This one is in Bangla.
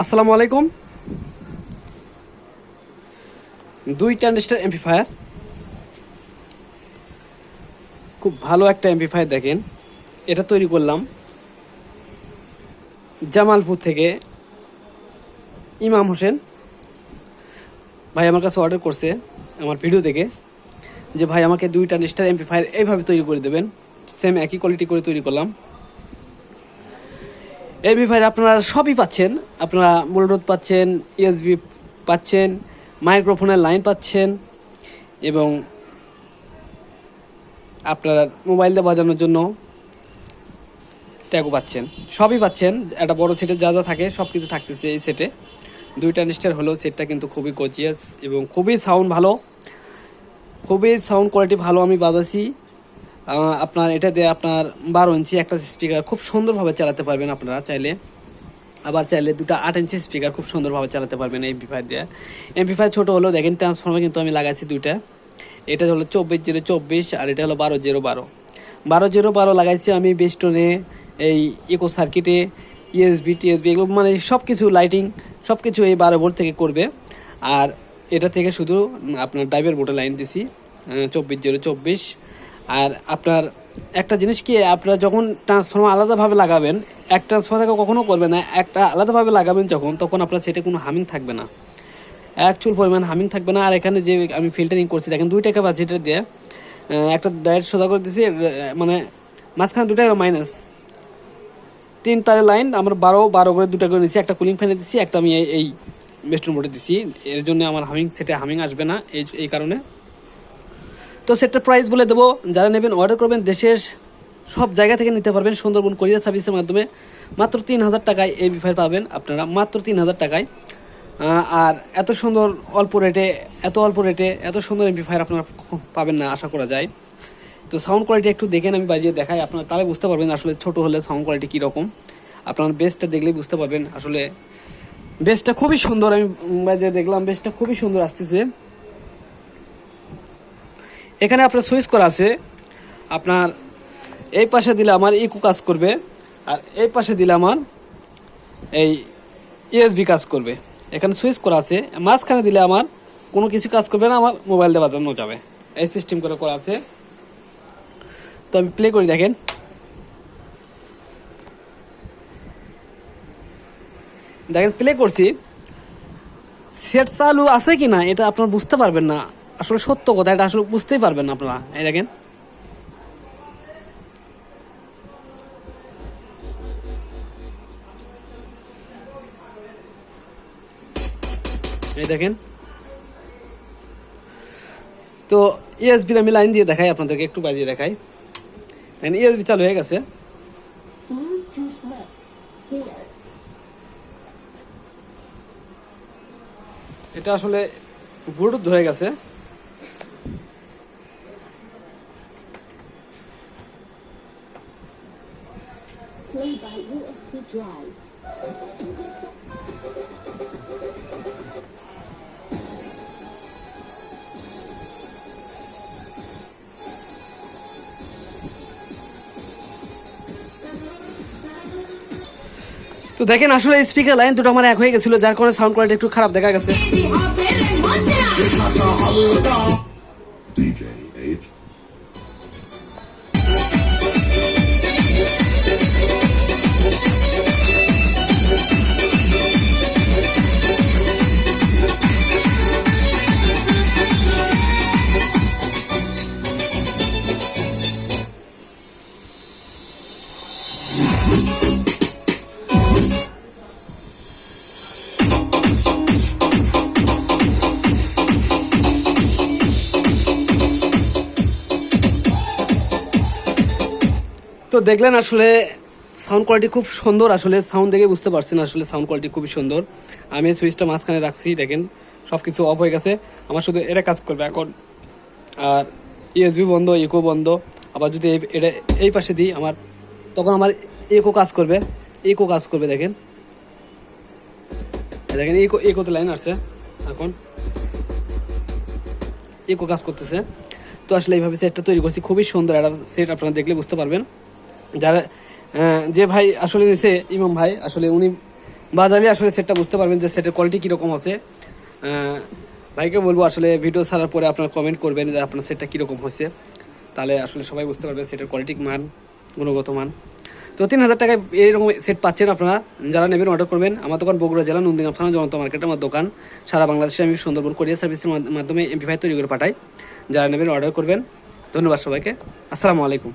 আসসালামু আলাইকুম। 2 ট্রানজিস্টার এমপ্লিফায়ার, খুব ভালো একটা এমপ্লিফায়ার। দেখেন, এটা তৈরি করলাম জামালপুর থেকে। ইমাম হোসেন ভাই আমার কাছে অর্ডার করছে আমার ভিডিও থেকে, যে ভাই আমাকে 2 ট্রানজিস্টার এমপ্লিফায়ার এইভাবে তৈরি করে দেবেন। সেম একই কোয়ালিটি করে তৈরি করলাম। এমপ্লিফায়ার আপনারা সবই পাচ্ছেন। আপনারা মূলরোধ পাচ্ছেন, ইউএসবি পাচ্ছেন, মাইক্রোফোনের লাইন পাচ্ছেন, এবং আপনার মোবাইল দিয়ে বাজানোর জন্য ট্যাগও পাচ্ছেন। সবই পাচ্ছেন। একটা বড় সেটে যা যা থাকে সব কিছু থাকতেছে এই সেটে। 2 ট্রানজিস্টার হলো। সেটটা কিন্তু খুবই গর্জিয়াস এবং খুবই সাউন্ড ভালো, খুবই সাউন্ড কোয়ালিটি ভালো। আমি বাজাছি আপনার এটা দিয়ে আপনার 12 ইঞ্চি একটা স্পিকার খুব সুন্দরভাবে চালাতে পারবেন আপনারা চাইলে। আবার চাইলে 2টা 8 ইঞ্চি স্পিকার খুব সুন্দরভাবে চালাতে পারবেন এই এমপ্লিফায়ার দিয়ে। এমপ্লিফায়ার ছোটো হলো, দেখেন ট্রান্সফর্মার কিন্তু আমি লাগাইছি 2টা। এটা হলো 24-024 আর এটা হলো 12-012। 12-012 লাগাইছি আমি বেস্টনে, এই ইকো সার্কিটে, ইউএসবি টিএসবি এগুলো মানে সব কিছু লাইটিং সব কিছু এই 12 ভোল্ট থেকে করবে। আর এটা থেকে শুধু আপনার ড্রাইভার বোর্ডে লাইন দিছি 24-024। আর আপনার একটা জিনিস কি, আপনারা যখন ট্রান্সফর্মার আলাদাভাবে লাগাবেন, এক ট্রান্সফর্মার থেকে কখনো করবে না, একটা আলাদাভাবে লাগাবেন তখন আপনার সেটা কোনো হামিং থাকবে না, অ্যাকচুয়াল পরিমাণ হামিং থাকবে না। আর এখানে যে আমি ফিল্টারিং করছি দেখেন, 2টা ক্যাপাসিটার দিয়ে একটা ডাইরেক্ট সোজা করে দিয়েছি, মানে মাঝখানে 2টা মাইনাস 3 তারের লাইন আমরা 12 করে 2টা করে নিচ্ছি। একটা কুলিং ফ্যানে দিচ্ছি, একটা আমি এই বেস্টন বোর্ডে দিচ্ছি। এর জন্য আমার সেটে হামিং আসবে না এই কারণে। তো সেটটার প্রাইস বলে দেবো, যারা নেবেন অর্ডার করবেন দেশের সব জায়গা থেকে নিতে পারবেন সুন্দরবন কোরিয়ার সার্ভিসের মাধ্যমে। মাত্র 3000 টাকায় এই এমপ্লিফায়ার পাবেন আপনারা, মাত্র 3000 টাকায়। আর এত সুন্দর অল্প রেটে এত সুন্দর এমপ্লিফায়ার আপনারা পাবেন না আশা করা যায়। তো সাউন্ড কোয়ালিটি একটু দেখেন, আমি বাজিয়ে দেখাই, আপনারা তাহলে বুঝতে পারবেন আসলে ছোট হলে সাউন্ড কোয়ালিটি কীরকম। আপনার বেসটা দেখলেই বুঝতে পারবেন আসলে বেসটা খুবই সুন্দর। আমি বাজিয়ে দেখলাম বেসটা খুবই সুন্দর আসতেছে। এখানে আপনার সুইচ করা আছে, আপনার এই পাশে দিলে আমার ইকো কাজ করবে, আর এই পাশে দিলে আমার এই ইউএসবি কাজ করবে। এখানে সুইচ করা আছে, মাঝখানে দিলে আমার কোনো কিছু কাজ করবে না, আমার মোবাইল দিয়ে বাজানো যাবে, এই সিস্টেম করে করা আছে। তো আমি প্লে করি, দেখেন প্লে করছি। সেট চালু আছে কি না এটা আপনারা বুঝতে পারবেন না, আসলে সত্য কথা, এটা আসলে বুঝতেই পারবেন না আপনারা। এই দেখেন, এই দেখেন। তো ইউএসবি আমি লাইন দিয়ে দেখাই আপনাদেরকে, একটু বাজিয়ে দেখাই। ইউএসবি চালু হয়ে গেছে। এটা আসলে ব্লুটুথ হয়ে গেছে। Play by USB drive. তো দেখেন আসলে স্পিকার লাইন দুটো আমার এক হয়ে গেছিল, যার কারণে সাউন্ড কোয়ালিটি একটু খারাপ দেখা গেছে। তো দেখলেন আসলে সাউন্ড কোয়ালিটি খুব সুন্দর, আসলে সাউন্ড দেখে বুঝতে পারছেন আসলে সাউন্ড কোয়ালিটি খুবই সুন্দর। আমি সুইচটা মাঝখানে রাখছি, দেখেন সব কিছু অফ হয়ে গেছে, আমার শুধু এটা কাজ করবে এখন। আর ইউএসবি বন্ধ, ইকো বন্ধ। আবার যদি এটা এই পাশে দিই আমার, তখন আমার ইকো কাজ করবে, দেখেন দেখেন ইকোতে লাইন আসছে, এখন ইকো কাজ করতেছে। তো আসলে এইভাবে সেটটা তৈরি করছি, খুবই সুন্দর একটা সেট, আপনারা দেখলে বুঝতে পারবেন। যারা যে ভাই আসলে নিছে ইমাম ভাই, আসলে উনি বাজারে আসলে সেটটা বুঝতে পারবেন যে সেটের কোয়ালিটি কীরকম আছে। ভাইকে বলবো আসলে ভিডিও ছাড়ার পরে আপনারা কমেন্ট করবেন যে আপনার সেটটা কীরকম হয়েছে, তাহলে আসলে সবাই বুঝতে পারবে সেটের কোয়ালিটি মান, গুণগত মান। তো 3000 টাকায় এইরকম সেট পাচ্ছেন আপনারা। যারা নেবেন অর্ডার করবেন। আমার দোকান বগুড়া জেলা নন্দীগ্রাম থানা জনতা মার্কেটে আমার দোকান। সারা বাংলাদেশে আমি সুন্দরবন কোরিয়ার সার্ভিসের মাধ্যমে MP5 তৈরি করে পাঠাই। যারা নেবেন অর্ডার করবেন। ধন্যবাদ সবাইকে। আসসালামু আলাইকুম।